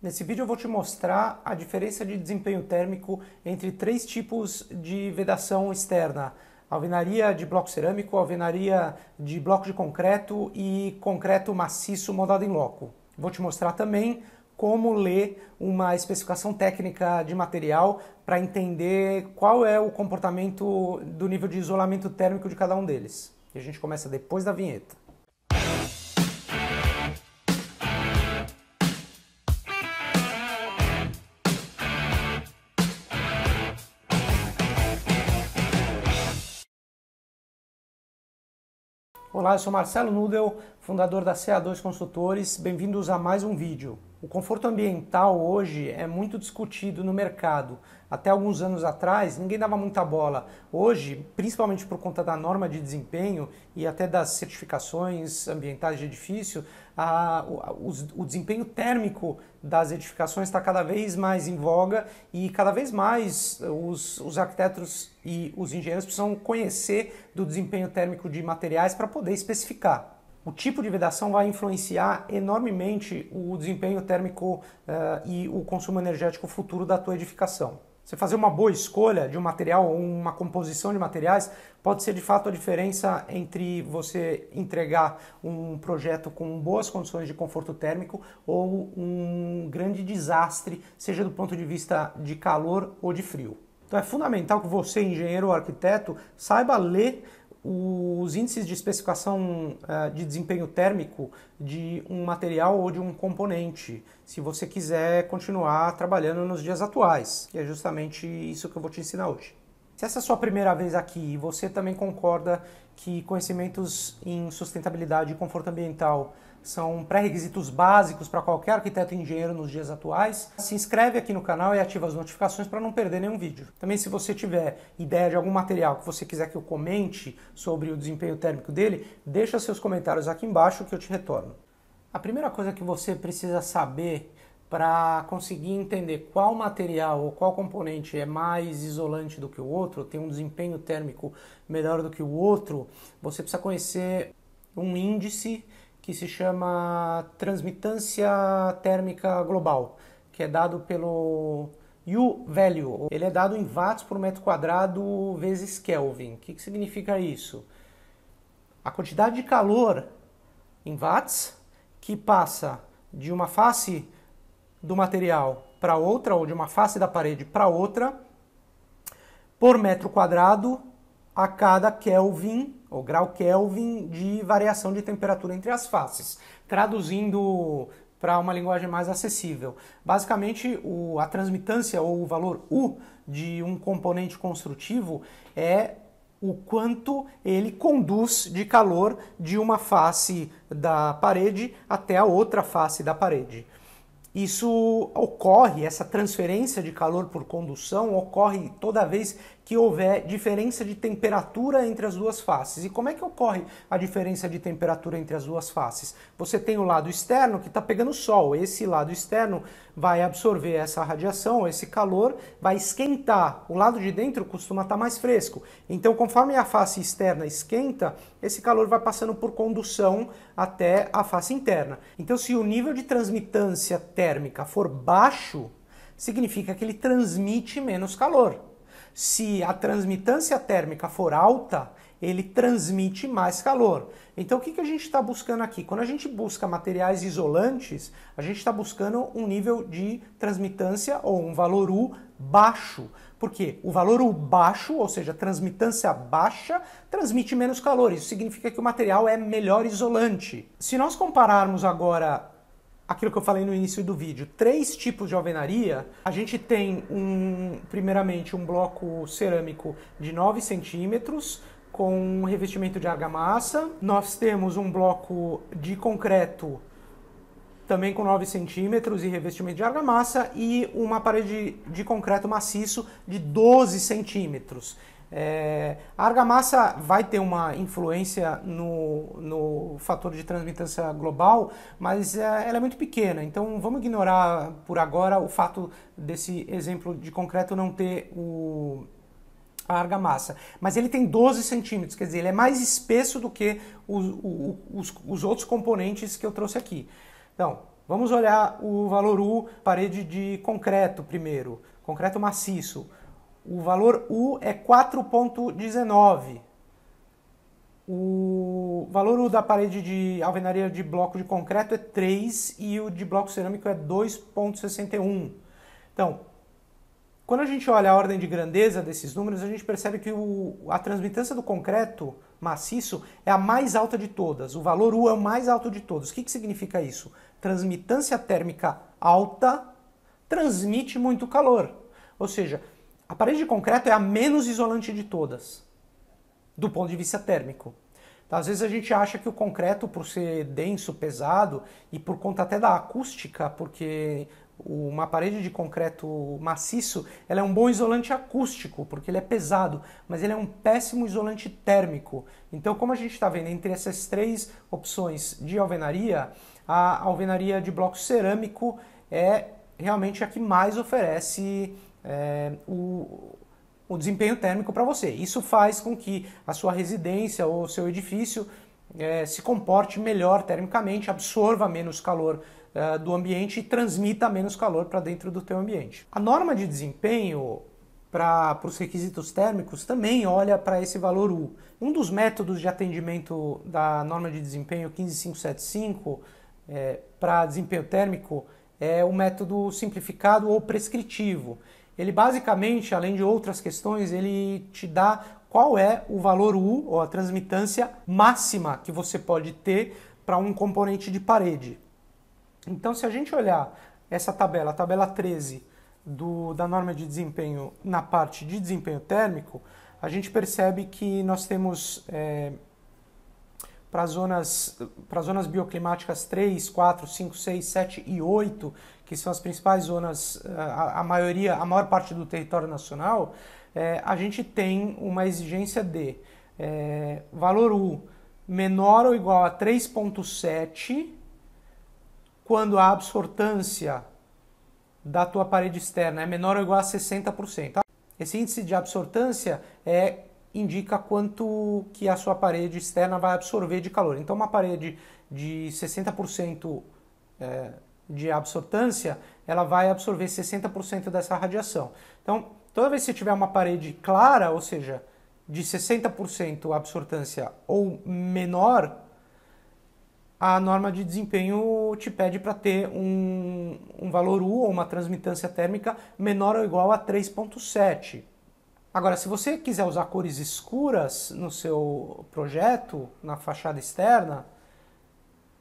Nesse vídeo eu vou te mostrar a diferença de desempenho térmico entre três tipos de vedação externa: alvenaria de bloco cerâmico, alvenaria de bloco de concreto e concreto maciço moldado em loco. Vou te mostrar também como ler uma especificação técnica de material para entender qual é o comportamento do nível de isolamento térmico de cada um deles. E a gente começa depois da vinheta. Olá, eu sou Marcelo Nudel, fundador da CA2 Consultores. Bem-vindos a mais um vídeo. O conforto ambiental hoje é muito discutido no mercado. Até alguns anos atrás, ninguém dava muita bola. Hoje, principalmente por conta da norma de desempenho e até das certificações ambientais de edifício, o desempenho térmico das edificações está cada vez mais em voga e cada vez mais os arquitetos e os engenheiros precisam conhecer do desempenho térmico de materiais para poder especificar. O tipo de vedação vai influenciar enormemente o desempenho térmico e o consumo energético futuro da tua edificação. Você fazer uma boa escolha de um material ou uma composição de materiais pode ser de fato a diferença entre você entregar um projeto com boas condições de conforto térmico ou um grande desastre, seja do ponto de vista de calor ou de frio. Então é fundamental que você, engenheiro ou arquiteto, saiba ler os índices de especificação de desempenho térmico de um material ou de um componente, se você quiser continuar trabalhando nos dias atuais. E é justamente isso que eu vou te ensinar hoje. Se essa é a sua primeira vez aqui e você também concorda que conhecimentos em sustentabilidade e conforto ambiental são pré-requisitos básicos para qualquer arquiteto e engenheiro nos dias atuais, se inscreve aqui no canal e ativa as notificações para não perder nenhum vídeo. Também, se você tiver ideia de algum material que você quiser que eu comente sobre o desempenho térmico dele, deixa seus comentários aqui embaixo que eu te retorno. A primeira coisa que você precisa saber para conseguir entender qual material ou qual componente é mais isolante do que o outro, tem um desempenho térmico melhor do que o outro, você precisa conhecer um índice que se chama transmitância térmica global, que é dado pelo U-value. Ele é dado em watts por metro quadrado vezes Kelvin. O que significa isso? A quantidade de calor em watts que passa de uma face do material para outra, ou de uma face da parede para outra, por metro quadrado a cada Kelvin, ou grau Kelvin, de variação de temperatura entre as faces. Traduzindo para uma linguagem mais acessível. Basicamente, a transmitância ou o valor U de um componente construtivo é o quanto ele conduz de calor de uma face da parede até a outra face da parede. Isso ocorre, essa transferência de calor por condução ocorre toda vez que houver diferença de temperatura entre as duas faces. E como é que ocorre a diferença de temperatura entre as duas faces? Você tem o lado externo que está pegando sol. Esse lado externo vai absorver essa radiação, esse calor, vai esquentar. O lado de dentro costuma estar mais fresco. Então, conforme a face externa esquenta, esse calor vai passando por condução até a face interna. Então, se o nível de transmitância térmica for baixo, significa que ele transmite menos calor. Se a transmitância térmica for alta, ele transmite mais calor. Então o que a gente está buscando aqui? Quando a gente busca materiais isolantes, a gente está buscando um nível de transmitância ou um valor U baixo. Por quê? O valor U baixo, ou seja, transmitância baixa, transmite menos calor. Isso significa que o material é melhor isolante. Se nós compararmos agora aquilo que eu falei no início do vídeo, três tipos de alvenaria, a gente tem primeiramente um bloco cerâmico de 9 centímetros com um revestimento de argamassa. Nós temos um bloco de concreto também com 9 centímetros e revestimento de argamassa e uma parede de concreto maciço de 12 centímetros. A argamassa vai ter uma influência no fator de transmitância global, mas ela é muito pequena, então vamos ignorar por agora o fato desse exemplo de concreto não ter a argamassa. Mas ele tem 12 centímetros, quer dizer, ele é mais espesso do que os outros componentes que eu trouxe aqui. Então, Vamos olhar o valor U, parede de concreto primeiro, concreto maciço. O valor U é 4,19. O valor U da parede de alvenaria de bloco de concreto é 3 e o de bloco cerâmico é 2,61. Então, quando a gente olha a ordem de grandeza desses números, a gente percebe que a transmitância do concreto maciço é a mais alta de todas. O valor U é o mais alto de todos. O que significa isso? Transmitância térmica alta transmite muito calor. Ou seja, a parede de concreto é a menos isolante de todas, do ponto de vista térmico. Então, às vezes a gente acha que o concreto, por ser denso, pesado, e por conta até da acústica, porque uma parede de concreto maciço, ela é um bom isolante acústico, porque ele é pesado, mas ele é um péssimo isolante térmico. Então, como a gente está vendo entre essas três opções de alvenaria, a alvenaria de bloco cerâmico é realmente a que mais oferece o desempenho térmico para você. Isso faz com que a sua residência ou seu edifício se comporte melhor termicamente, absorva menos calor do ambiente e transmita menos calor para dentro do teu ambiente. A norma de desempenho para os requisitos térmicos também olha para esse valor U. Um dos métodos de atendimento da norma de desempenho 15575 para desempenho térmico é o método simplificado ou prescritivo. Ele basicamente, além de outras questões, ele te dá qual é o valor U, ou a transmitância máxima que você pode ter para um componente de parede. Então, se a gente olhar essa tabela, a tabela 13 da norma de desempenho na parte de desempenho térmico, a gente percebe que nós temos para as zonas bioclimáticas 3, 4, 5, 6, 7 e 8, que são as principais zonas, a maior parte do território nacional, a gente tem uma exigência de valor U menor ou igual a 3,7 quando a absortância da tua parede externa é menor ou igual a 60%. Esse índice de absortância indica quanto que a sua parede externa vai absorver de calor. Então, uma parede de 60% de absortância, ela vai absorver 60% dessa radiação. Então, toda vez que você tiver uma parede clara, ou seja, de 60% absortância ou menor, a norma de desempenho te pede para ter um valor U, ou uma transmitância térmica, menor ou igual a 3,7. Agora, se você quiser usar cores escuras no seu projeto, na fachada externa,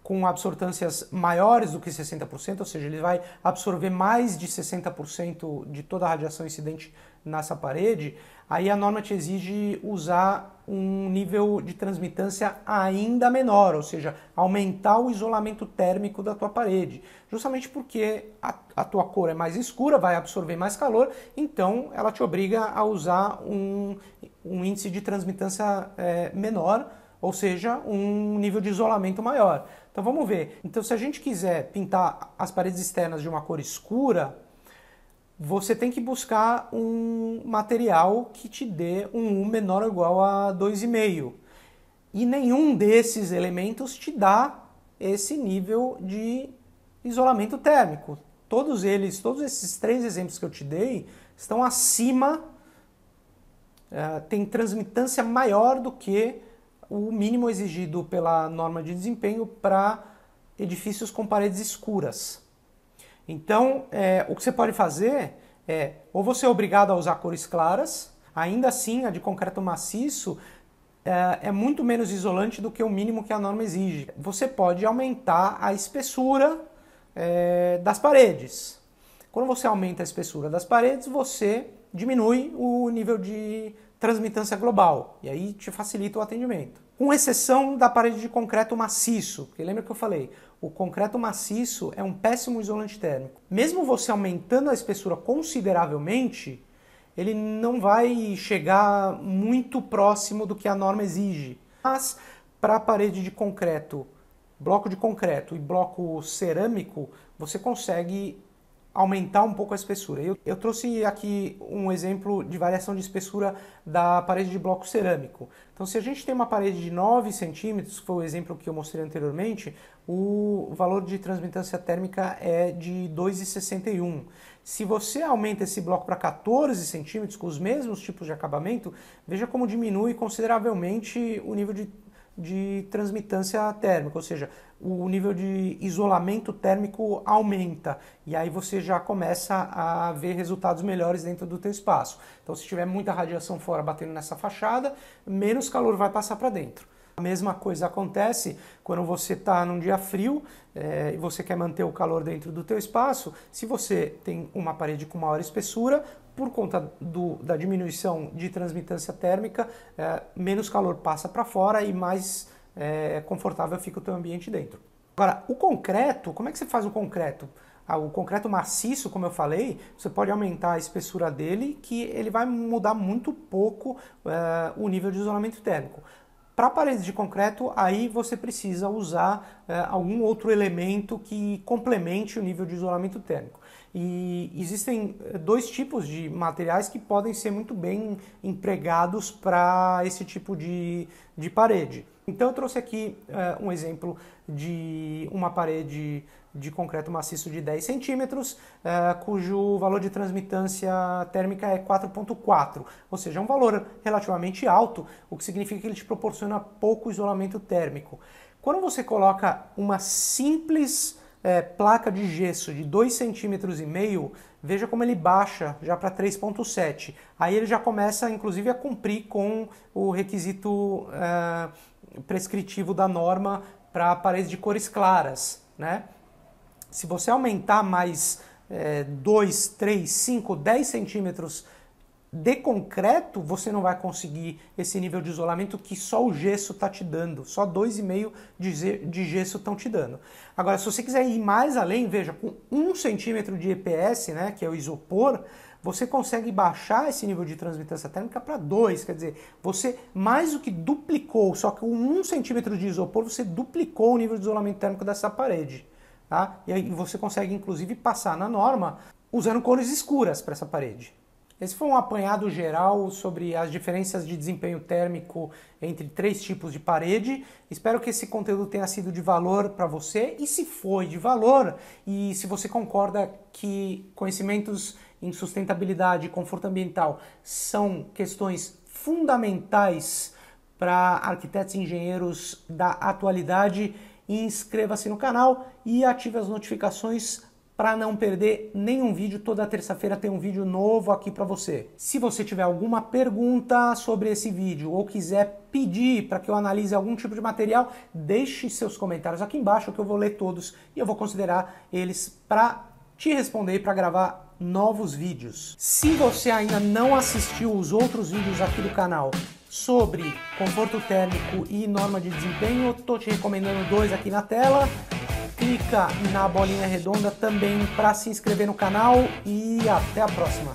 com absortâncias maiores do que 60%, ou seja, ele vai absorver mais de 60% de toda a radiação incidente nessa parede, aí a norma te exige usar um nível de transmitância ainda menor, ou seja, aumentar o isolamento térmico da tua parede, justamente porque a tua cor é mais escura, vai absorver mais calor, então ela te obriga a usar um índice de transmitância menor, ou seja, um nível de isolamento maior. Então vamos ver. Então, se a gente quiser pintar as paredes externas de uma cor escura, você tem que buscar um material que te dê um U menor ou igual a 2,5. E nenhum desses elementos te dá esse nível de isolamento térmico. Todos esses três exemplos que eu te dei, estão acima, tem transmitância maior do que o mínimo exigido pela norma de desempenho para edifícios com paredes escuras. Então, o que você pode fazer ou você é obrigado a usar cores claras, ainda assim a de concreto maciço é muito menos isolante do que o mínimo que a norma exige. Você pode aumentar a espessura das paredes. Quando você aumenta a espessura das paredes, você diminui o nível de transmitância global, e aí te facilita o atendimento. Com exceção da parede de concreto maciço, porque lembra que eu falei, o concreto maciço é um péssimo isolante térmico. Mesmo você aumentando a espessura consideravelmente, ele não vai chegar muito próximo do que a norma exige. Mas para a parede de concreto, bloco de concreto e bloco cerâmico, você consegue aumentar um pouco a espessura. Eu trouxe aqui um exemplo de variação de espessura da parede de bloco cerâmico. Então, se a gente tem uma parede de 9 centímetros, que foi o exemplo que eu mostrei anteriormente, o valor de transmitância térmica é de 2,61. Se você aumenta esse bloco para 14 centímetros, com os mesmos tipos de acabamento, veja como diminui consideravelmente o nível de transmitância térmica, ou seja, o nível de isolamento térmico aumenta e aí você já começa a ver resultados melhores dentro do teu espaço. Então, se tiver muita radiação fora batendo nessa fachada, menos calor vai passar para dentro. A mesma coisa acontece quando você está num dia frio e você quer manter o calor dentro do teu espaço. Se você tem uma parede com maior espessura, por conta da diminuição de transmitância térmica, menos calor passa para fora e mais confortável fica o teu ambiente dentro. Agora, o concreto, como é que você faz o concreto? O concreto maciço, como eu falei, você pode aumentar a espessura dele, que ele vai mudar muito pouco o nível de isolamento térmico. Para paredes de concreto, aí você precisa usar algum outro elemento que complemente o nível de isolamento térmico. E existem dois tipos de materiais que podem ser muito bem empregados para esse tipo de parede. Então eu trouxe aqui um exemplo de uma parede de concreto maciço de 10 centímetros, cujo valor de transmitância térmica é 4,4, ou seja, é um valor relativamente alto, o que significa que ele te proporciona pouco isolamento térmico. Quando você coloca uma simples placa de gesso de 2,5 centímetros, veja como ele baixa já para 3,7. Aí ele já começa, inclusive, a cumprir com o requisito prescritivo da norma para paredes de cores claras, né? Se você aumentar mais 2, 3, 5, 10 centímetros de concreto, você não vai conseguir esse nível de isolamento que só o gesso está te dando, só 2,5 de gesso estão te dando. Agora, se você quiser ir mais além, veja, com 1 centímetro de EPS, né, que é o isopor, você consegue baixar esse nível de transmitância térmica para 2, quer dizer, você mais do que duplicou, só que com 1 centímetro de isopor, você duplicou o nível de isolamento térmico dessa parede. Tá? E aí você consegue, inclusive, passar na norma usando cores escuras para essa parede. Esse foi um apanhado geral sobre as diferenças de desempenho térmico entre 3 tipos de parede. Espero que esse conteúdo tenha sido de valor para você. E se foi de valor, e se você concorda que conhecimentos em sustentabilidade e conforto ambiental são questões fundamentais para arquitetos e engenheiros da atualidade, inscreva-se no canal e ative as notificações para não perder nenhum vídeo. Toda terça-feira tem um vídeo novo aqui para você. Se você tiver alguma pergunta sobre esse vídeo ou quiser pedir para que eu analise algum tipo de material, deixe seus comentários aqui embaixo que eu vou ler todos e eu vou considerar eles para te responder e para gravar novos vídeos. Se você ainda não assistiu os outros vídeos aqui do canal sobre conforto térmico e norma de desempenho, eu estou te recomendando 2 aqui na tela. Clica na bolinha redonda também para se inscrever no canal e até a próxima.